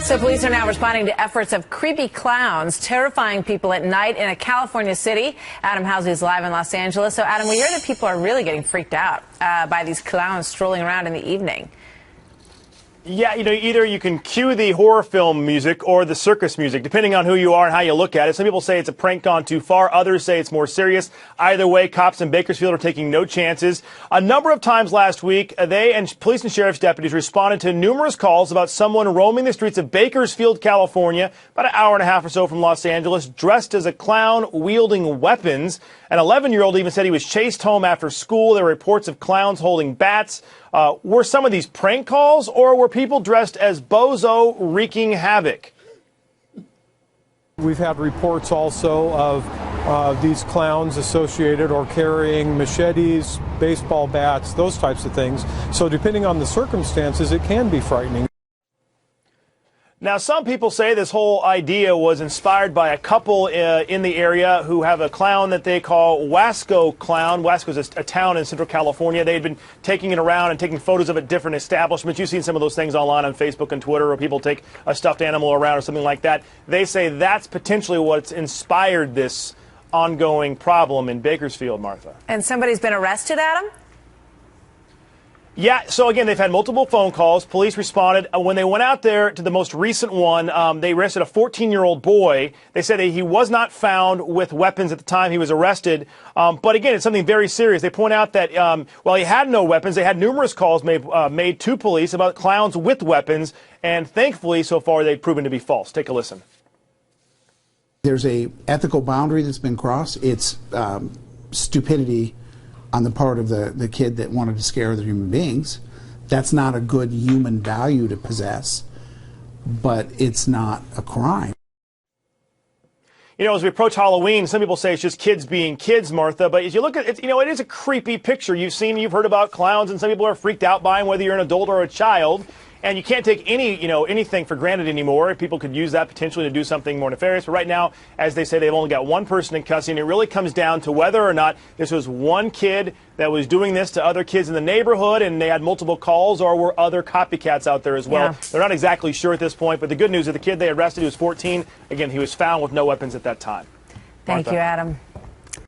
So police are now responding to efforts of creepy clowns terrifying people at night in a California city. Adam Housley is live in Los Angeles. So, Adam, we hear that people are really getting freaked out by these clowns strolling around in the evening. Yeah, either you can cue the horror film music or the circus music, depending on who you are and how you look at it. Some people say it's a prank gone too far. Others say it's more serious. Either way, cops in Bakersfield are taking no chances. A number of times last week, they and police and sheriff's deputies responded to numerous calls about someone roaming the streets of Bakersfield, California, about an hour and a half or so from Los Angeles, dressed as a clown wielding weapons. An 11-year-old even said he was chased home after school. There were reports of clowns holding bats. Were some of these prank calls, or were people dressed as bozo wreaking havoc? We've had reports also of these clowns associated or carrying machetes, baseball bats, those types of things. So depending on the circumstances, it can be frightening. Now, some people say this whole idea was inspired by a couple in the area who have a clown that they call Wasco Clown. Wasco is a town in Central California. They had been taking it around and taking photos of it at different establishments. You've seen some of those things online on Facebook and Twitter where people take a stuffed animal around or something like that. They say that's potentially what's inspired this ongoing problem in Bakersfield, Martha. And somebody's been arrested, Adam? Yeah, so again, they've had multiple phone calls. Police responded. When they went out there to the most recent one, they arrested a 14-year-old boy. They said that he was not found with weapons at the time he was arrested. But again, it's something very serious. They point out that while he had no weapons, they had numerous calls made to police about clowns with weapons. And thankfully, so far, they've proven to be false. Take a listen. There's a ethical boundary that's been crossed. It's stupidity on the part of the kid that wanted to scare the human beings. That's not a good human value to possess, but it's not a crime. As we approach Halloween, some people say it's just kids being kids, Martha, but as you look at it, it is a creepy picture. You've heard about clowns, and some people are freaked out by them, whether you're an adult or a child. And you can't take anything for granted anymore. People could use that potentially to do something more nefarious. But right now, as they say, they've only got one person in custody. And it really comes down to whether or not this was one kid that was doing this to other kids in the neighborhood and they had multiple calls, or were other copycats out there as well. Yeah. They're not exactly sure at this point. But the good news is the kid they arrested, who was 14, again, he was found with no weapons at that time. Thank you, Adam.